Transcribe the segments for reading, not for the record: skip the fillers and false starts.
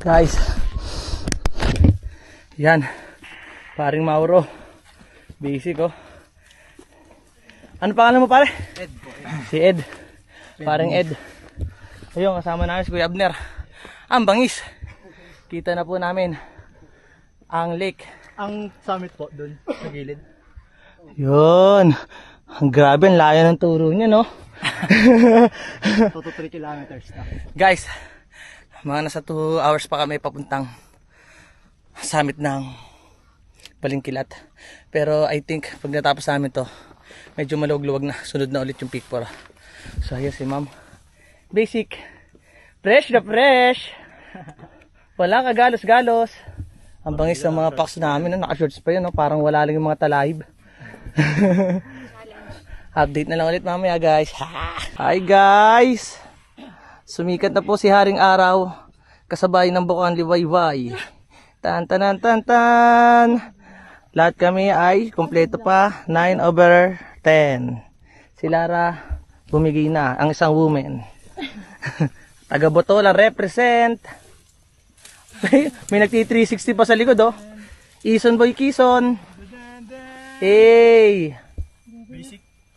Guys, yan, paring Mauro, basic oh. Ano pangalan mo pare? Ed po. Si Ed, paring Ed. Ayun, kasama namin si Kuya Abner. Ang bangis. Kita na po namin ang lake. Ang summit po doon sa gilid. Yun. Ang grabe, ang layo ng turo niya, no? 2 to 3 kilometers na. Guys, mga nasa 2 hours pa kami papuntang summit ng Balingkilat. Pero I think pag natapos namin to, medyo maluwag-luwag na. Sunod na ulit yung peak 4. So ayan si ma'am. Basic. Fresh na fresh. Wala kagalos-galos. Ang bangis ng mga packs namin. No? Naka-shorts pa yun. No? Parang wala lang yung mga talahib. Update na lang ulit mamaya guys. Hi guys. Sumikat na po si Haring Araw. Kasabay ng Bukang Liwayway. Tan tan tan tan. Lahat kami ay kompleto pa. 9/10. Si Lara bumigay na. Ang isang woman. Taga Botolan represent. May nagti 360 pa sa likod oh. Ison Boy Kison. Hey.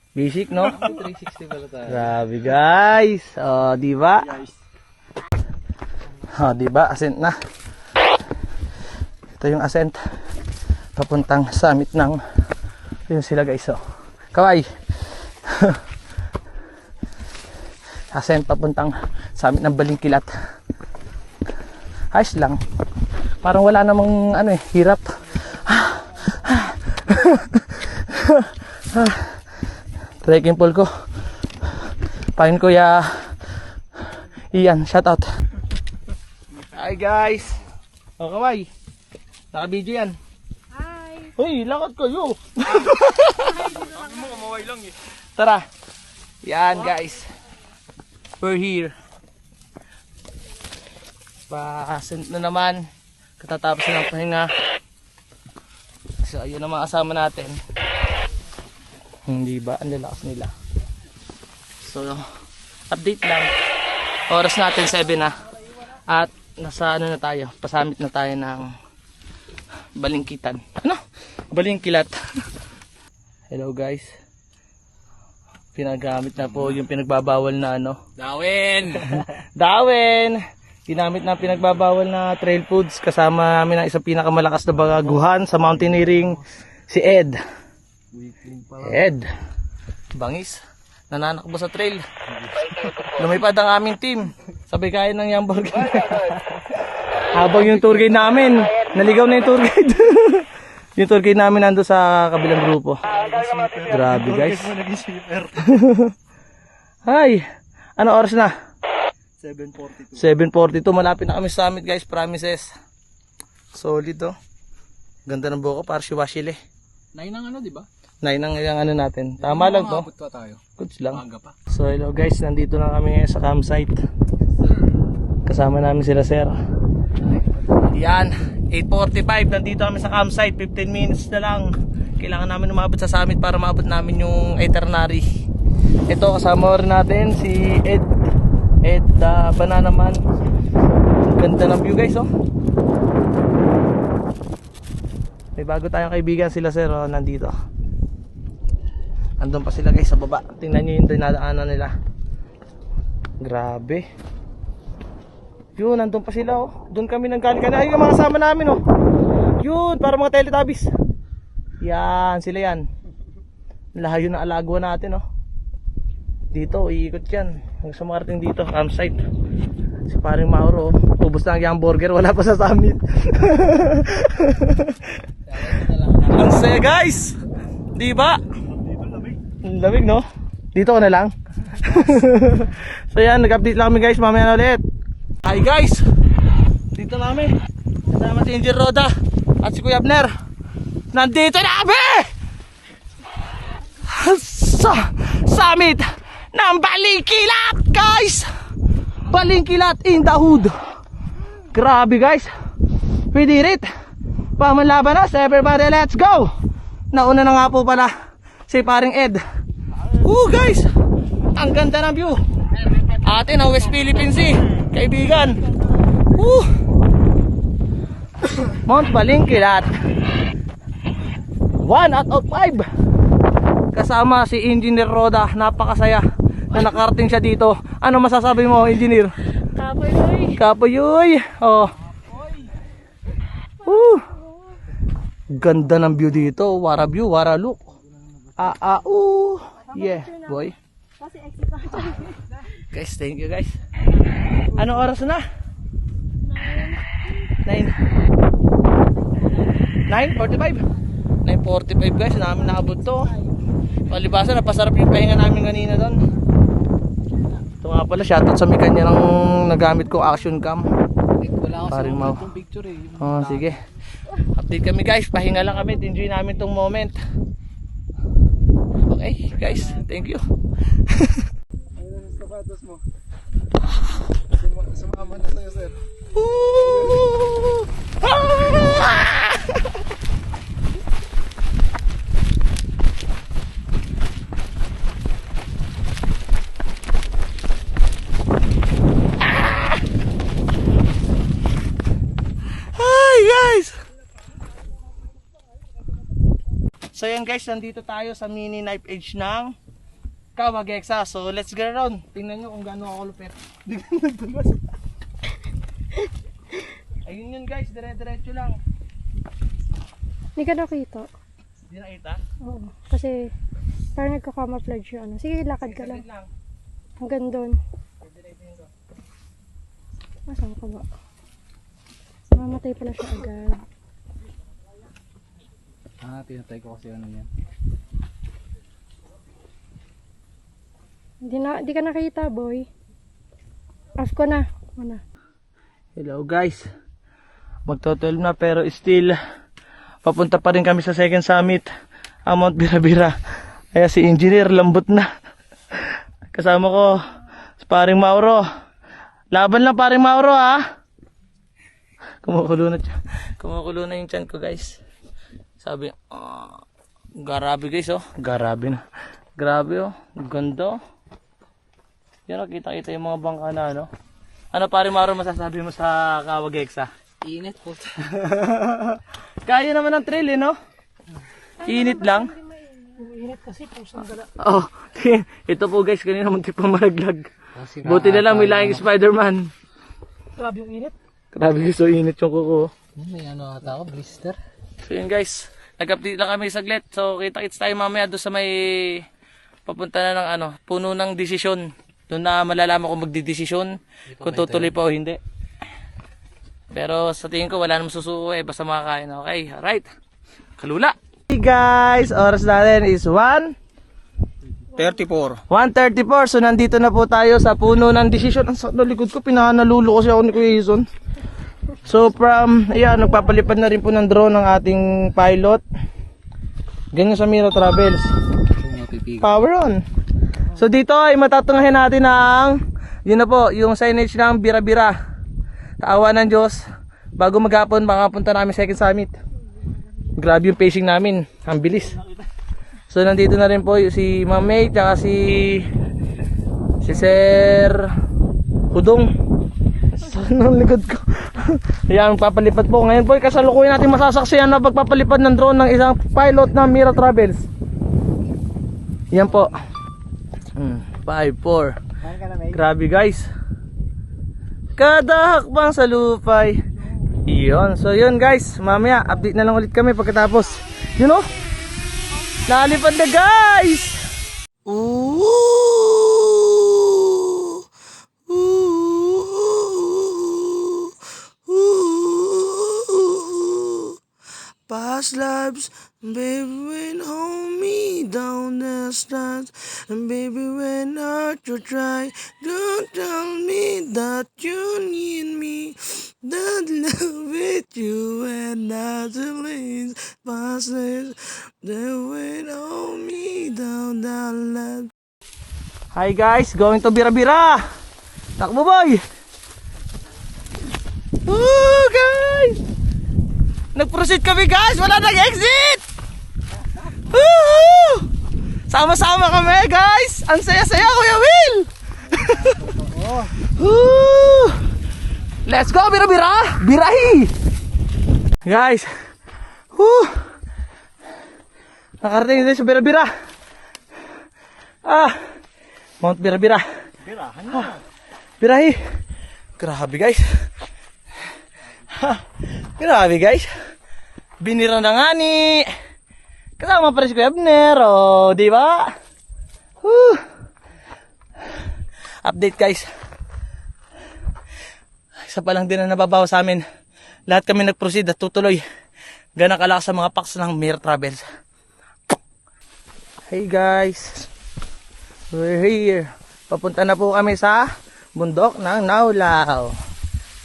Basic no? 360 pala tayo. Grabe guys. Oh, di ba? Oh, di ba? Ascent na. Ito yung ascent papuntang summit ng yun sila guys oh. Kaway. Ascent papuntang summit ng Balingkilat. Ayos lang. Parang wala namang ano eh, hirap. Trekking pole ko. Pahin Kuya Ian, shout out. Hi guys. O Kaway. Naka-video yan. Hi! Hoy, lakad kayo. Tara. Yan guys. We're here. Pa-ascent na naman. Katatapos na ng pahinga. So, ayun ang mga kasama natin. Hindi ba? Ang lalakas nila. So, update lang. Oras natin 7 na. At nasa ano na tayo. Pasamit na tayo ng Balingkitan. Ano? Balingkilat. Hello guys. Pinagamit na po yung pinagbabawal na ano. Dawin! Dawin! Ginamit na pinagbabawal na trail foods. Kasama namin ang isang pinakamalakas na baguhan sa mountaineering, si Ed. Ed. Bangis. Nananakbo sa trail. Lumipad ang aming team. Sabay kain ng Yamburg. Habang yung tour guide namin, naligaw na yung tour guide. Yung tour guide namin nando sa kabilang grupo. Grabe guys. Hi. Ano oras na? 7:42. 7:42, malapit na kami sa summit guys, promises. Solid oh. Ganda ng buko, para si Washile. 9 ang ano, di ba? 9 ang yung ano natin. Tama lang to. Maabot pa tayo. Goods lang. Maaga pa. So hello guys, nandito na kami ngayon sa campsite. Kasama namin sila sir. Yan, 8:45 nandito kami sa campsite. 15 minutes na lang. Kailangan namin umabot sa summit para maabot namin yung itinerary. Ito kasama rin natin si Ed Banana Man. Ganda ng view guys oh. May bago tayong kaibigan sila sir oh, nandito. Andun pa sila guys sa baba. Tingnan nyo yung dinadaanan nila. Grabe. Yun, nandun pa sila oh. Doon kami nanggaling kanina. Ayun yung mga kasama namin oh. Yun, para mga Teletubbies. Yan, sila yan. Layo na alagwa natin oh. Dito, iikot yan. Hanggang sa makarating dito, campsite. Si paring Mauro, ubos na ang hamburger, wala pa sa summit. Ang saya guys! Di ba? Ang lamig no? Dito ka na lang. So yan, nag-update lang kami guys, mamaya na ulit. Hi guys! Dito na kami. Kasama si Angel Roda at si Kuya Abner. Nandito na kami! Sa summit ng Balingkilat guys! Balingkilat in the hood. Grabe guys. We did it. Pamanlaban na. Everybody let's go. Nauna na nga po pala si paring Ed. Guys, ang ganda ng view. Atin ang West Philippine Sea, kaibigan. Mount Balingkilat. 1 out of 5. Kasama si Engineer Roda. Napakasaya na nakarating siya dito. Ano masasabi mo, Engineer? Kapoy. Kapoyoy. Oh. Ganda ng view dito. Wara view, wara look. Yeah, boy. Guys, thank you guys. Anong oras na? 9:45 guys, namin naabot to. Palibasa, napasarap yung pahinga namin kanina doon. Ito nga pala, shoutout sa mekanya ng nagamit kong action cam. Wala kasi Paring mau. yung picture eh. Oh, sige. Update kami guys, pahinga lang kami, enjoy namin tong moment. Okay guys, thank you. Ayun ang sapatos mo. Sumama na sa'yo, sir. Hi guys. So yan guys, nandito tayo sa mini knife edge ng Kawagexa. So let's get around. Tingnan nyo kung gaano ako lupit. Ayun yun guys, dire-diretso lang. Hindi ka nakita. Hindi nakita? Oo. Kasi parang nagka-camouflage yung ano. Sige, lakad ka lang. lang. Hanggang doon. Asan ka ba? Mamatay pala siya agad. Tinatay ko kasi ano yan. Hindi ka nakita, boy. Off ko na. Ano? Hello guys. Magto-12 na pero still papunta pa rin kami sa second summit, Mount Birabira. Kaya si Engineer lambot na. Kasama ko si paring Mauro. Laban lang paring Mauro ha. Kumukulo na yung tiyan ko guys. Sabi, garabe guys oh. Garabe na. Grabe oh. Ganda oh. Yan, nakita-kita yung mga bangka na ano. Ano paring Mauro masasabi mo sa Kawagexa? Init po. Kaya naman ng trail eh, no? Init lang. Init kasi pusang gala. Oh, ito po guys, kanina muntik pa malaglag. Buti na lang may laing Spider-Man. Grabe yung init. Grabe guys, so init yung kuko. May ano ata ako, blister. So yun guys, nag-update lang kami saglit. So kita-kits tayo mamaya doon sa may papunta na ng ano, puno ng desisyon. Doon na malalaman kung magdidesisyon kung tutuloy pa o hindi. Pero sa tingin ko wala namang susuko eh, basta makakain. Okay, alright. Kalula. Hey guys, oras natin is 34. 1:34. So nandito na po tayo sa puno ng desisyon. Ang sakit na likod ko, pinanalulo kasi ako ni Kuya Jason. So from, ayan, nagpapalipad na rin po ng drone ng ating pilot. Ganyan sa Mira Travels. Power on. So dito ay matatungahin natin ang, yun na po, yung signage ng Birabira. Kaawa ng Diyos, bago maghapon makapunta namin second summit. Grabe yung pacing namin, ang bilis. So nandito na rin po si Ma'am May, tsaka si Sir Hudong. Saan ang likod ko? Ayan, papalipad po. Ngayon po, kasalukuyan natin masasaksiyan na pagpapalipad ng drone ng isang pilot ng Mira Travels. Yan po. 5, 4. Grabe guys. Kada hakbang sa lupay. Iyon. So yun guys, mamaya update na lang ulit kami pagkatapos. You know? Lalipad na guys. Ooh. Past lives, baby, when hold me down the stairs, and baby, when hurt you try, don't tell me that you need me, that love with you and nothing leaves. Past lives, they when hold me down the left. Hi guys, going to Birabira. Takbo boy. Ooh guys. Nag-proceed kami guys, wala nag-exit! Woohoo! Sama-sama kami guys! Ang saya-saya Kuya Will! Let's go Birabira! Birahi! Guys. Woo! Nakarating din sa Bira-Bira. Mount Bira-Bira. Birahan na. Birahi. Grabe guys. Grabe guys. Binira na nga ni. Kasama pa rin si Kuya Abner. Oh, di ba? Woo! Update guys. Isa pa lang din na nababawa sa amin. Lahat kami nag-proceed at tutuloy. Ganang kalakas sa mga packs ng Mir Travels. Hey guys. We're here. Papunta na po kami sa bundok ng Naulaw.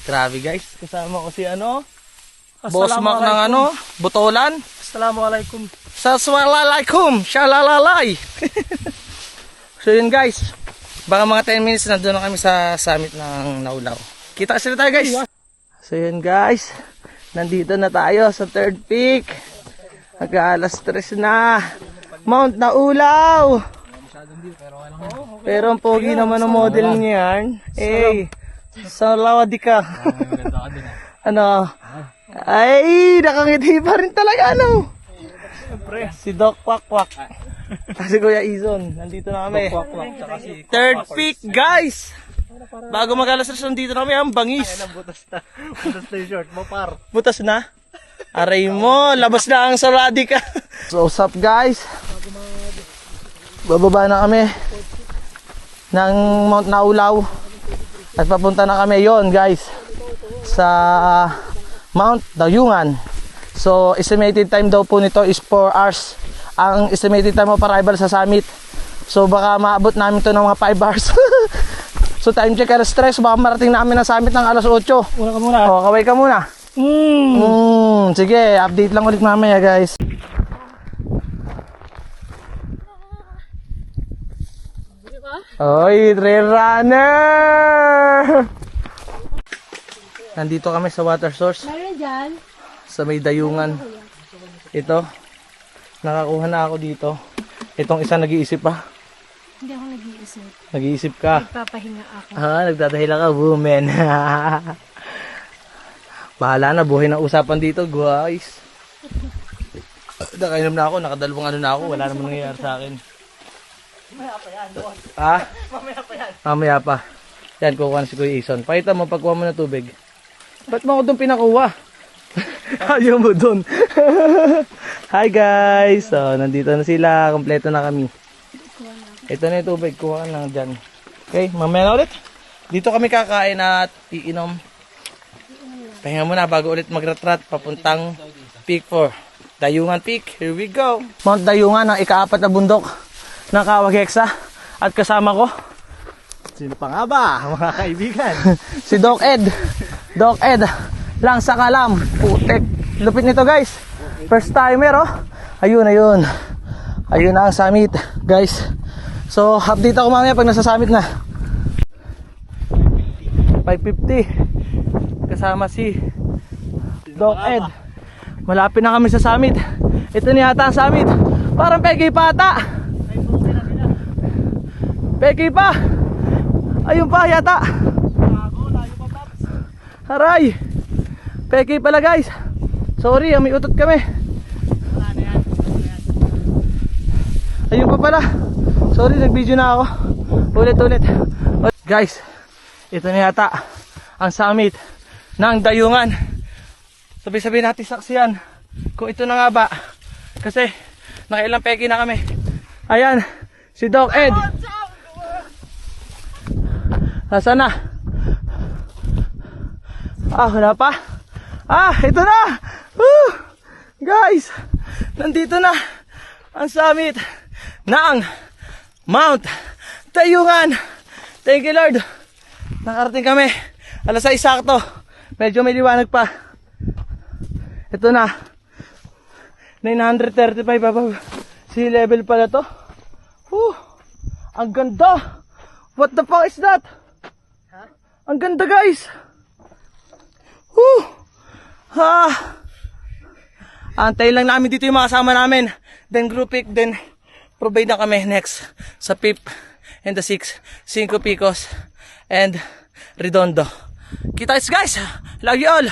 Grabe guys. Kasama ko si Boss Mac ng Butolan. Assalamualaikum. Assalamualaikum. Shalalay. So yun guys. Baka mga 10 minutes nandun na kami sa summit ng Naulaw. Kita kasi tayo guys. So yun guys. Nandito na tayo sa third peak. Mag-alas 3 na. Mount Naulaw. Pero ang pogi naman ang model niyan. Eh, salawadi ka. Ay, nakangiti pa rin talaga Si Doc Kwak Kwak. Si Kuya Izon, nandito na kami. Third peak, guys. Bago mag-alas 3, nandito na kami ang bangis. Butas na yung short mo, par. Butas na? Aray mo, labas na ang salawadi ka. So, what's up guys? Bababa na kami ng Mount Naulaw at papunta na kami yon guys sa Mount Dayungan. So estimated time daw po nito is 4 hours ang estimated time of arrival sa summit. So baka maabot namin to ng mga 5 hours. So time check alas 3, baka marating namin ang summit ng alas 8. Una ka muna. O, kaway ka muna. Sige, update lang ulit mamaya guys. Oy, trail runner! Nandito kami sa water source. Meron dyan. Sa may dayungan. Ito. Nakakuha na ako dito. Itong isa nag-iisip pa. Hindi ako nag-iisip. Nag-iisip ka. Nagpapahinga ako. Nagdadahila ka, woman. Bahala na, buhay ng usapan dito, guys. Nakainom na ako, nakadalawang na ako. Wala namang nangyayari sa akin. Mamaya pa yan, boss. Mamaya pa yan. Mamaya pa. Yan, kukuha na si Kuya Ison. Pakita mo, pagkuha mo ng tubig. Ba't mo ako doon pinakuha? Ayaw mo doon. Hi guys. So, nandito na sila. Kompleto na kami. Ito na yung tubig. Kuha ka lang dyan. Okay, mamaya na ulit. Dito kami kakain at iinom. Pahinga muna bago ulit magratrat. Papuntang Peak 4. Dayungan Peak. Here we go. Mount Dayungan, ang ika-4 na bundok ng Kawag-Hexa. At kasama ko, Sino pa nga ba, mga kaibigan? si Doc Ed. Doc Ed lang sa kalam. Putek. Lupit nito guys. First timer Ayun. Ayun na ang summit guys. So update ako mamaya pag nasa summit na. 550. Kasama si Doc Ed. Malapit na kami sa summit. Ito na yata ang summit. Parang peke pa ata. Peke pa. Ayun pa yata. Haray. Peke pala guys. Sorry, may utot kami. Ayun pa pala. Sorry, nag-video na ako. Ulit. Guys, ito na yata ang summit ng Dayungan. Sabi-sabi natin saksiyan kung ito na nga ba. Kasi nakailang peke na kami. Ayan, si Doc Ed. Nasaan na? Wala pa. Ito na. Guys, nandito na ang summit ng Mount Dayungan. Thank you Lord. Nakarating kami. Alas 6 sakto. Medyo may liwanag pa. Ito na. 935 above sea level pala to. Ang ganda. What the fuck is that? Ang ganda guys. Antay lang namin dito yung mga kasama namin. Then group pick, then provide na kami next sa PIP and the 6 Cinco Picos and Redondo. Kita guys. Love you all.